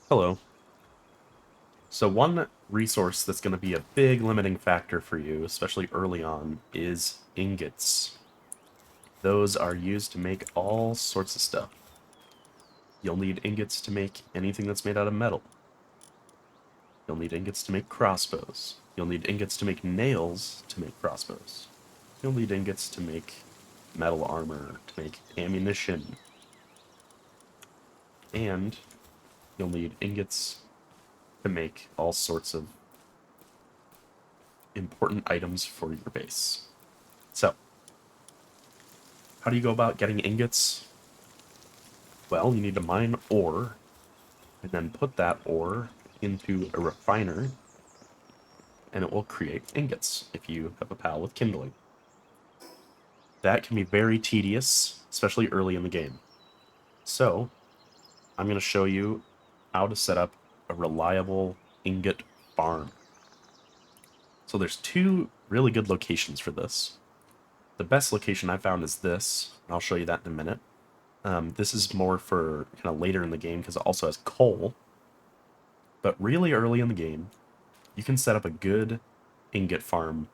Hello. So one resource that's going to be a big limiting factor for you, especially early on, is ingots. Those are used to make all sorts of stuff. You'll need ingots to make anything that's made out of metal. You'll need ingots to make crossbows. You'll need ingots to make nails to make crossbows. You'll need ingots to make metal armor, to make ammunition. And you'll need ingots to make all sorts of important items for your base. So, how do you go about getting ingots? Well, you need to mine ore, and then put that ore into a refiner, and it will create ingots if you have a pal with kindling. That can be very tedious, especially early in the game. So, I'm going to show you how to set up a reliable ingot farm. So there's two really good locations for this. The best location I found is this, and I'll show you that in a minute. This is more for kind of later in the game because it also has coal. But really early in the game, you can set up a good ingot farm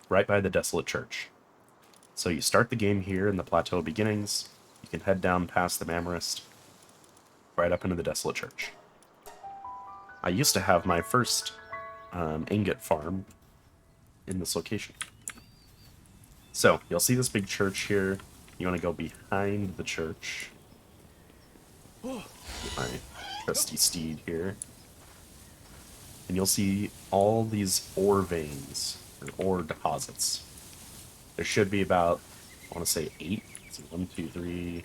right by the desolate church. So you start the game here in the plateau beginnings. You can head down past the Mamorist, right up into the desolate church. I used to have my first ingot farm in this location. So you'll see this big church here. You want to go behind the church. Get my trusty steed here. And you'll see all these ore veins, or ore deposits. There should be about, I want to say 8. So 1, 2, 3,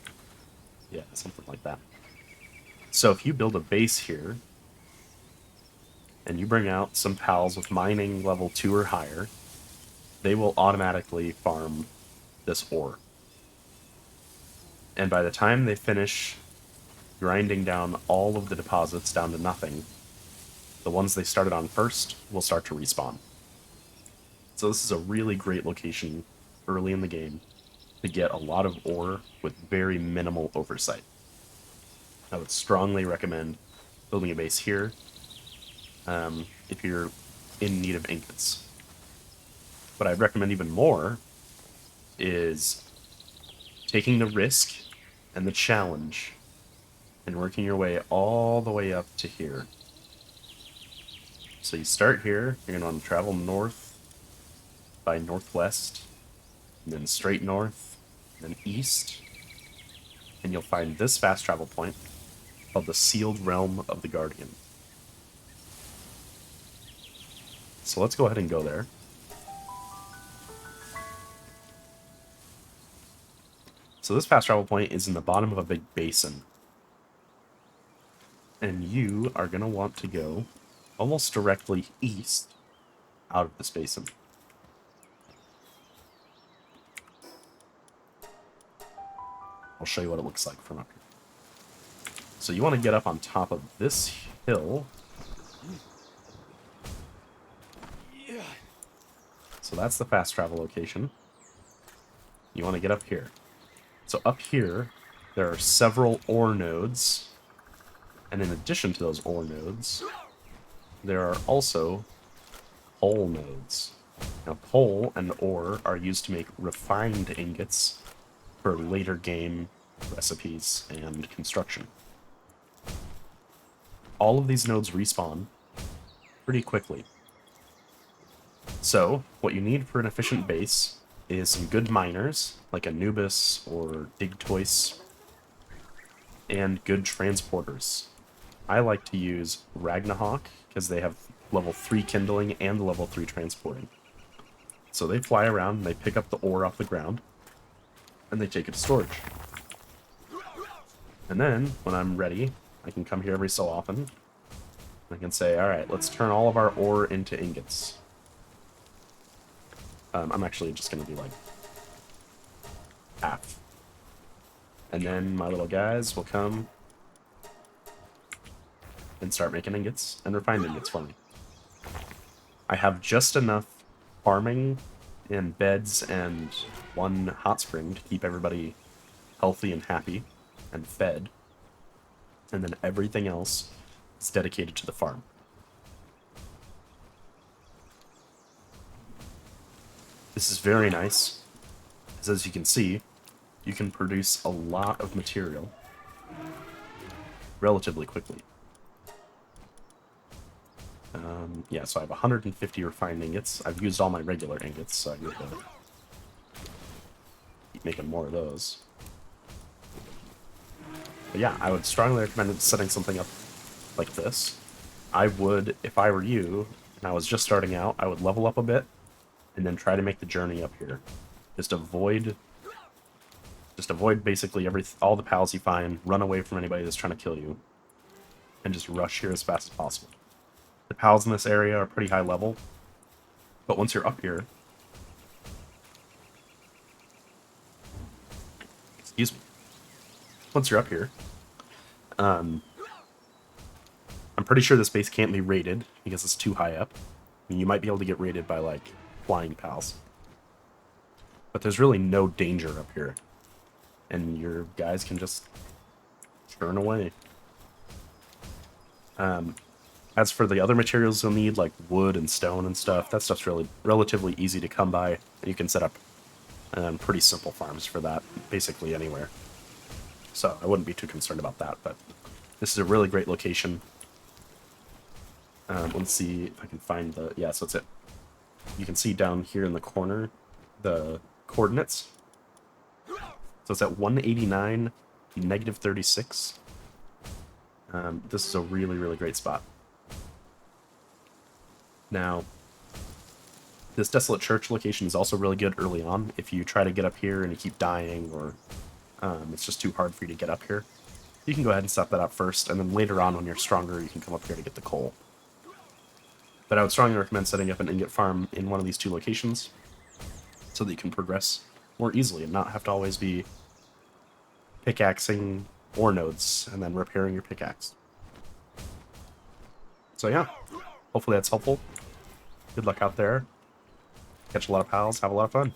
yeah, something like that. So if you build a base here, and you bring out some pals with mining level 2 or higher, they will automatically farm this ore. And by the time they finish grinding down all of the deposits down to nothing, the ones they started on first will start to respawn. So this is a really great location early in the game to get a lot of ore with very minimal oversight. I would strongly recommend building a base here if you're in need of ingots. What I'd recommend even more is taking the risk and the challenge and working your way all the way up to here. So you start here, you're going to want to travel north by northwest, and then straight north, and then east, and you'll find this fast travel point called the Sealed Realm of the Guardian. So let's go ahead and go there. So this fast travel point is in the bottom of a big basin. And you are going to want to go almost directly east out of this basin. I'll show you what it looks like from up here. So you want to get up on top of this hill. So that's the fast travel location. You want to get up here. So up here, there are several ore nodes. And in addition to those ore nodes, there are also coal nodes. Now, coal and ore are used to make refined ingots for later game recipes and construction. All of these nodes respawn pretty quickly. So, what you need for an efficient base is some good miners, like Anubis or Digtois, and good transporters. I like to use Ragnahawk, because they have level 3 kindling and level 3 transporting. So they fly around, and they pick up the ore off the ground, and they take it to storage. And then, when I'm ready, I can come here every so often. I can say, alright, let's turn all of our ore into ingots. I'm actually just going to do like half. And then my little guys will come and start making ingots and refined ingots for me. I have just enough farming and beds and one hot spring to keep everybody healthy and happy and fed. And then everything else is dedicated to the farm. This is very nice, as you can see, you can produce a lot of material relatively quickly. Yeah, so I have 150 refined ingots. I've used all my regular ingots, so I need to keep making more of those. But yeah, I would strongly recommend setting something up like this. I would, if I were you, and I was just starting out, I would level up a bit, and then try to make the journey up here. Just avoid basically all the pals you find, run away from anybody that's trying to kill you, and just rush here as fast as possible. The pals in this area are pretty high level, but once you're up here, excuse me, once you're up here, I'm pretty sure this base can't be raided because it's too high up. I mean, you might be able to get raided by, like, flying pals. But there's really no danger up here. And your guys can just churn away. As for the other materials you'll need, like wood and stone and stuff, that stuff's really relatively easy to come by. And you can set up pretty simple farms for that, basically anywhere. So I wouldn't be too concerned about that, but this is a really great location. Let's see if I can find the... Yeah, so that's it. You can see down here in the corner the coordinates. So it's at 189, negative 36. This is a really, really great spot. Now, this Desolate Church location is also really good early on. If you try to get up here and you keep dying, or it's just too hard for you to get up here, you can go ahead and set that up first, and then later on when you're stronger, you can come up here to get the coal. But I would strongly recommend setting up an ingot farm in one of these two locations so that you can progress more easily and not have to always be pickaxing ore nodes and then repairing your pickaxe. So yeah, hopefully that's helpful. Good luck out there. Catch a lot of pals, have a lot of fun.